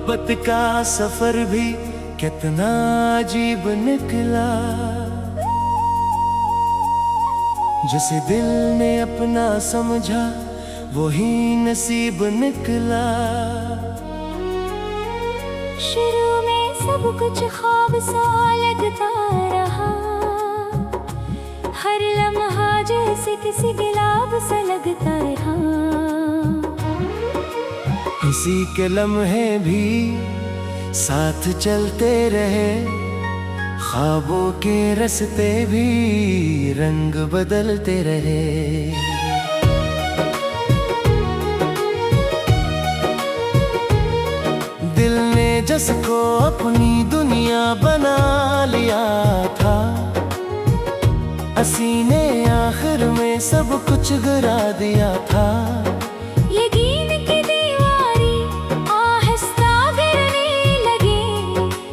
मोहब्बत का सफर भी कितना अजीब निकला। जिसे दिल ने अपना समझा वही नसीब निकला। शुरू में सब कुछ ख्वाब सा लगता रहा, हर लम्हा जैसे किसी गुलाब सा लगता रहा। किसी के लम्हे भी साथ चलते रहे, ख्वाबों के रास्ते भी रंग बदलते रहे। दिल ने जिसको अपनी दुनिया बना लिया था, हसीने आखिर में सब कुछ गिरा दिया था। यकीन की दीवारी आहिस्ता गिरने लगी,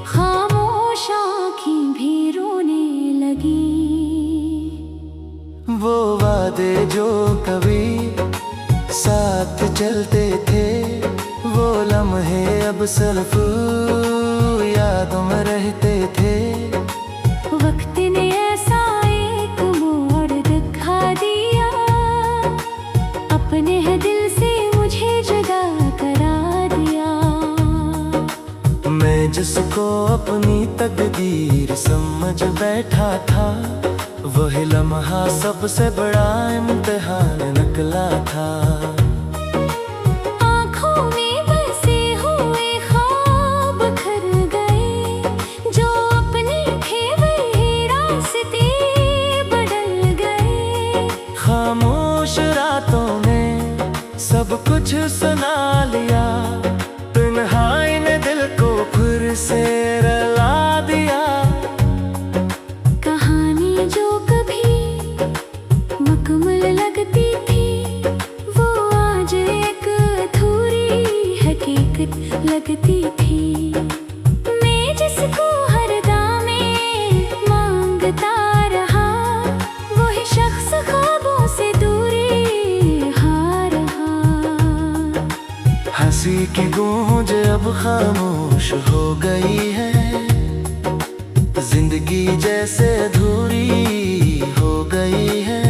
खामोश आँखें भी रोने लगी। वो वादे जो कभी साथ चलते थे, वो लम्हे अब सिर्फ यादों में रहते थे। वक्त ने ऐसा एक मोड़ दिखा दिया, अपने दिल से मुझे जुदा करा दिया। मैं जिसको अपनी तकदीर समझ बैठा था, वही लम्हा सबसे बड़ा इम्तिहान निकला था। खामोश रातों ने सब कुछ सुना लिया, तन्हाई ने दिल को फिर से रुला दिया। कहानी जो कभी मुकम्मल लगती थी, वो आज एक अधूरी हकीकत लगती थी। मैं जिसको हर दामे मांगता रहा, वही शख्स ख्वाबों से दूरी हार रहा। हंसी की गूंज अब खामोश हो गई है, जिंदगी जैसे अधूरी हो गई है।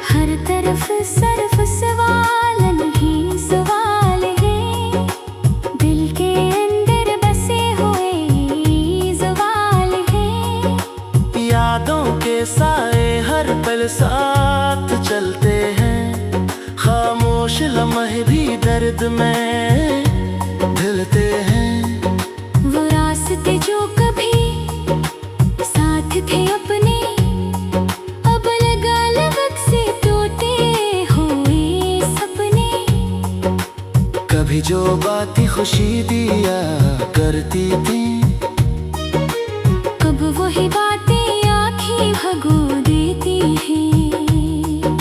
हर तरफ सिर्फ सवाल नहीं सवाल है, दिल के अंदर बसे हुए सवाल है। यादों के साए हर पल साथ चलते हैं, खामोश लम्हे भी दर्द में ढलते हैं। वो रास्ते जो कभी साथ थे अपने, अब लगा लगत से टूटे हुए सपने। कभी जो बातें खुशी दिया करती थी, अब वही बातें आँखें भगो देती हैं।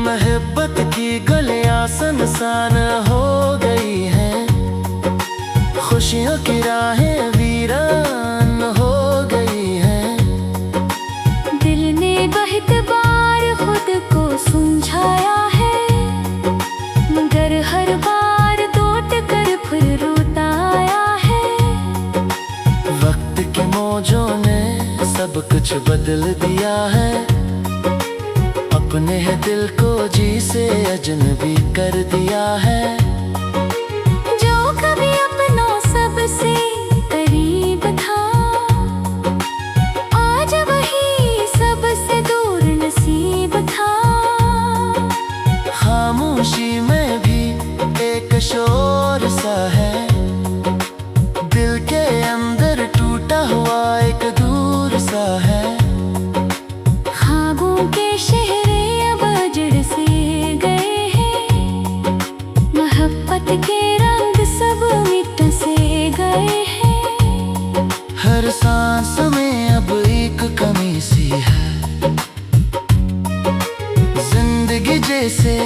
मोहब्बत की गलियां सुनसान हो गई हैं, खुशियों की राहें वीरान हो गई हैं। दिल ने बहुत बार खुद को समझाया है, मगर हर बार टूट कर फिर रोता आया है। वक्त की मौजों ने सब कुछ बदल दिया है, अपने दिल को जी से अजनबी कर दिया है। जो कभी अपनों सबसे करीब था, आज वही सबसे दूर नसीब था। खामोशी में भी एक शोर सा है, दिल के अंदर टूटा हुआ एक दूर सा है। ख्वाबों के शहरे अब जड़ से गए हैं, मोहब्बत के रंग सब मिट से गए हैं। हर सांस में अब एक कमी सी है, जिंदगी जैसे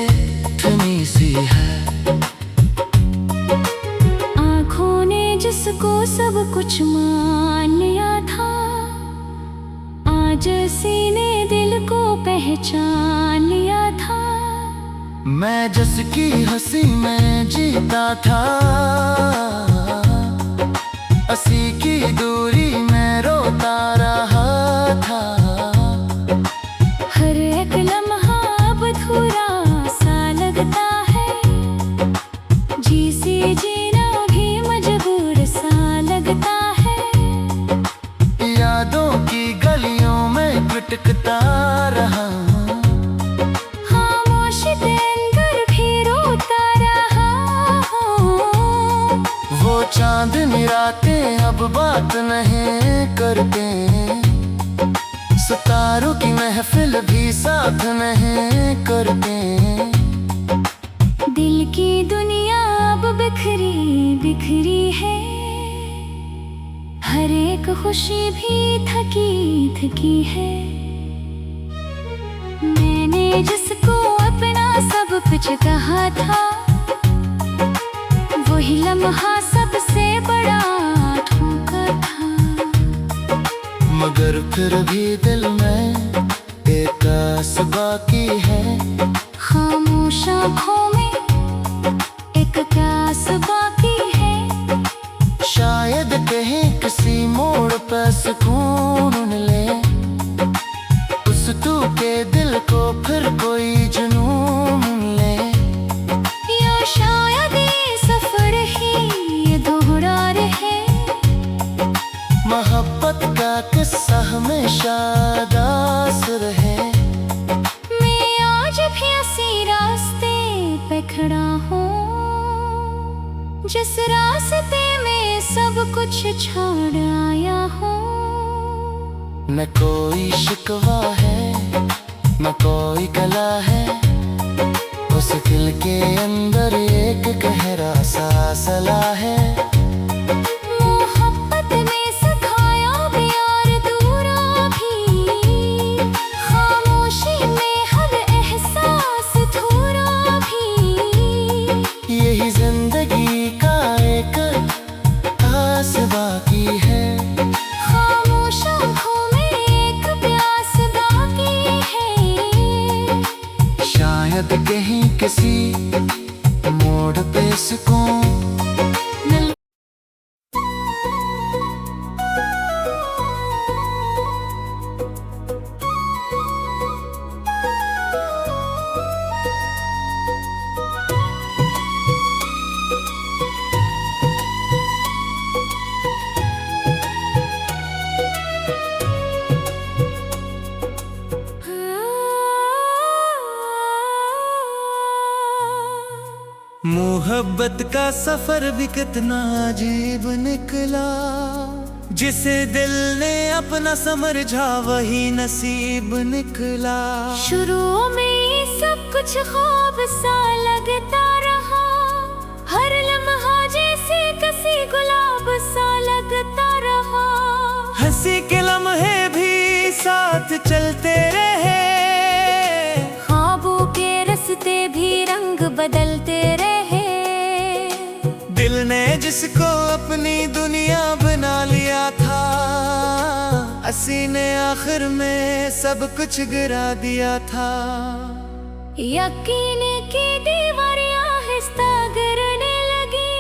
थमी सी है। आँखों ने जिसको सब कुछ मान लिया था, आज सीने दिल को पहचान लिया था। मैं जिसकी हंसी में जीता था, चांदनी रातें अब बात नहीं करते, सितारों की महफिल भी साथ नहीं करते। दिल की दुनिया अब बिखरी बिखरी है, हर एक खुशी भी थकी थकी है। मैंने जिसको अपना सब कुछ कहा था, वही लम्हा सबसे बड़ा ठोकर था। मगर फिर भी दिल में एक आस बाकी है, खामोश आँखों में एक प्यास बाकी है। शायद कहीं किसी मोड़ पर सुकून ले, उस तू के दिल को फिर कोई जुनून ले। या शायद ये सफर ही दोहरा रहे, मोहब्बत का किस्सा हमेशा दास रहे। मैं आज भी इसी रास्ते पे खड़ा हूँ, जिस रास्ते में सब कुछ छोड़ आया हूँ। न कोई शिकवा है न कोई गला है, उस दिल के अंदर एक गहरा सा सला है। मोहब्बत में सिखाया प्यार दूरा भी, खामोशी में हर एहसास थोड़ा भी। यही जिंदगी का एक आस बाकी है, खामोश आँखों में एक प्यास बाकी है। शायद कहीं किसी मोड़ पे सुकून मिल। मोहब्बत का सफर भी कितना अजीब निकला, जिसे दिल ने अपना समझा वही नसीब निकला। शुरू में सब कुछ ख्वाब सा लगता रहा, हर लम्हा जैसे कसी गुलाब सा लगता रहा। हंसी के लम्हे भी साथ चलते रहे, ख्वाबों के रास्ते भी रंग बदलते रहे। दिल ने जिसको अपनी दुनिया बना लिया था, हंसी ने आखिर में सब कुछ गिरा दिया था। यकीन की दीवारें आहिस्ता गिरने लगी,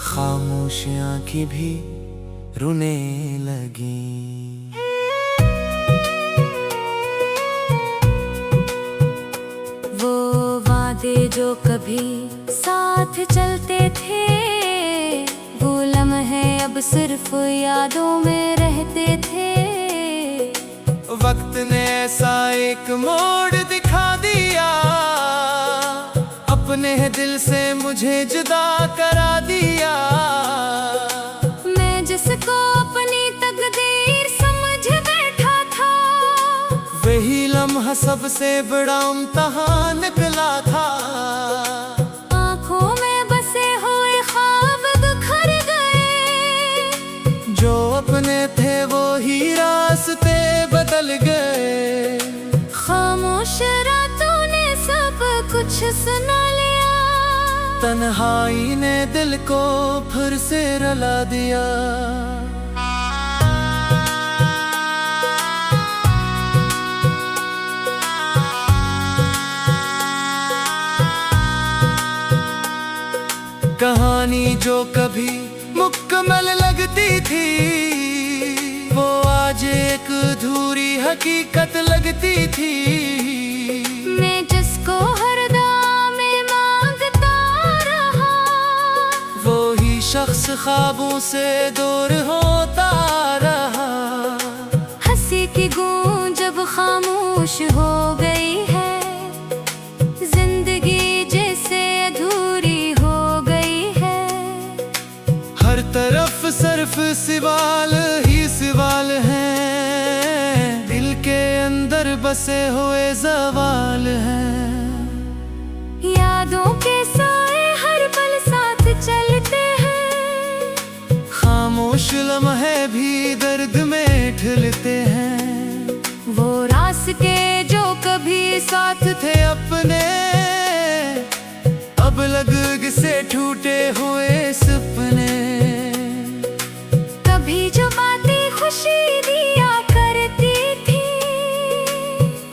खामोशियां की भी रोने लगी। वो वादे जो कभी साथ चलते थे, वो लम्हे अब सिर्फ यादों में रहते थे। वक्त ने ऐसा एक मोड़ दिखा दिया, अपने दिल से मुझे जुदा करा दिया। मैं जिसको अपनी तकदीर समझ बैठा था, वही लम्हा सबसे बड़ा इम्तिहान निकला था। आँखों में बसे हुए ख्वाब बिखर गए, जो अपने थे वो ही रास्ते बदल गए। खामोश रातों ने सब कुछ सुना लिया, तन्हाई ने दिल को फिर से रुला दिया। कहानी जो कभी मुकम्मल लगती थी, वो आज एक अधूरी हकीकत लगती थी। मैं जिसको हरदम में मांगता रहा, वो ही शख्स ख्वाबों से दूर होता रहा। हंसी की गूंज अब खामोश हो गई है, जिंदगी जैसे अधूरी हो गई है। हर तरफ सिर्फ सवाल ही सवाल हैं, दिल के अंदर बसे हुए सवाल हैं। यादों के साए हर पल साथ चलते हैं, खामोश लम्हे भी दर्द में ढलते हैं। वो रास्ते जो कभी साथ थे अपने, अब लग से टूटे हुए सपने। कभी जो बातें खुशी दिया करती थी,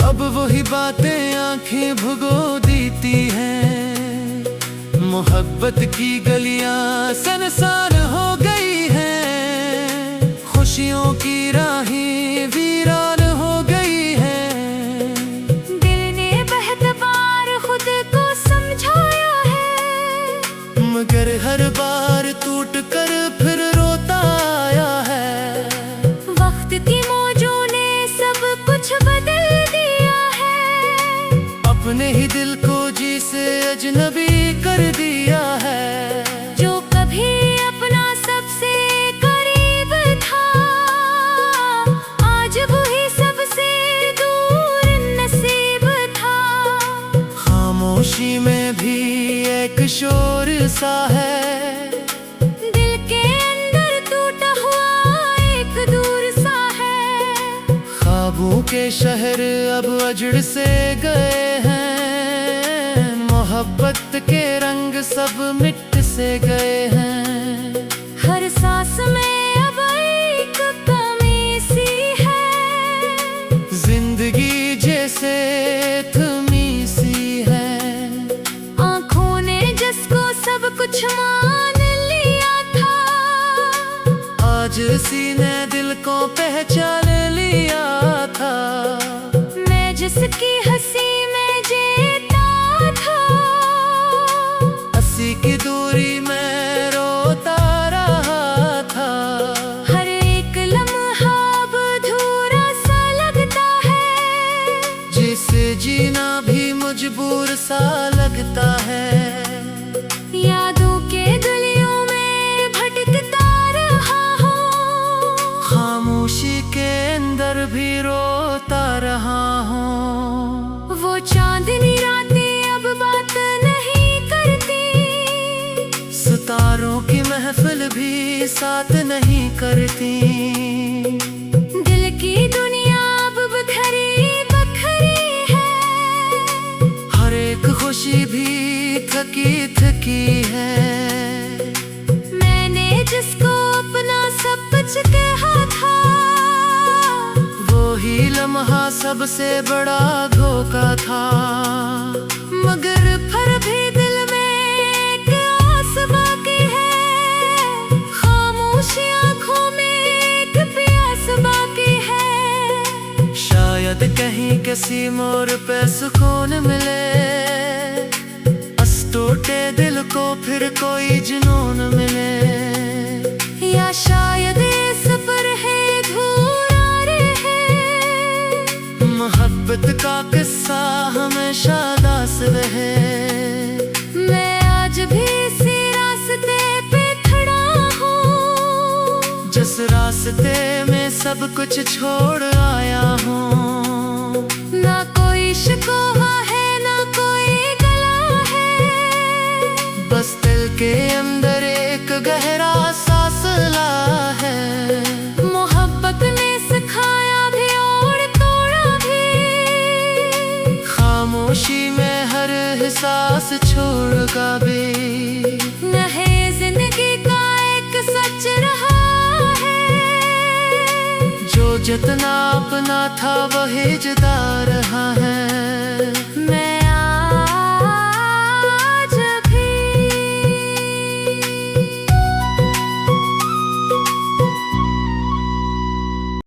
अब वही बातें आंखें भुगो देती हैं। मोहब्बत की गलियां सुनसान हो गई हैं, खुशियों की राहें वीरान हो गई हैं। दिल ने बहुत बार खुद को समझाया है, मगर हर बार टूट कर फिर रोता आया है। वक्त की मौजों ने सब कुछ बदल दिया है, अपने ही दिल को जी से अजनबी कर दिया है। जो कभी अपना सबसे करीब था, आज वही सबसे दूर नसीब था। खामोशी में भी एक शोर सा है, दिल के अंदर टूटा हुआ एक दूर सा है। ख्वाबों के शहर अब अजड़ से गए हैं, मोहब्बत के रंग सब मिट से गए हैं। हर सांस में अब एक कमी सी है, जिंदगी जैसे थमी सी है। आँखों ने जिसको सब कुछ मान लिया था, आज सीने दिल को पहचान लिया था। मैं जिसकी हंसी में जीता था, हंसी की दूरी में रोता रहा था। हर एक लम्हा अब अधूरा सा लगता है, जिसे जीना भी मजबूर सा लगता है। यादों के गलियों में भटकता रहा हूँ, खामोशी के अंदर भी रोता रहा हूँ। वो चांदनी रातें अब बात नहीं करती, सितारों की महफिल भी साथ नहीं करती। दिल की दुनिया अब बिखरी बखरी है, हर एक खुशी भी थकी थकी है। मैंने जिसको अपना सब कुछ कहा था, वो ही लम्हा सबसे बड़ा धोखा था। मगर फिर भी दिल में एक आस बाकी है, खामोशी आँखों में एक प्यास बाकी है। शायद कहीं किसी मोड़ पे सुकून मिले, टूटे दिल को फिर कोई जुनून मिले। या शायद इस पर है अधूरा रहे, मोहब्बत का किस्सा हमेशा दास रहे। मैं आज भी इसी रास्ते पे खड़ा हूँ, जिस रास्ते में सब कुछ छोड़ आया हूँ। ना कोई शिकवा है ना कोई गला है, बस दिल के अंदर एक गहरा फासला है। मोहब्बत ने सिखाया भी और तोड़ा भी, खामोशी में हर एहसास छोड़गा भी। नहे जिंदगी का एक सच रहा है, जो जितना अपना था वही जुदा रहा है।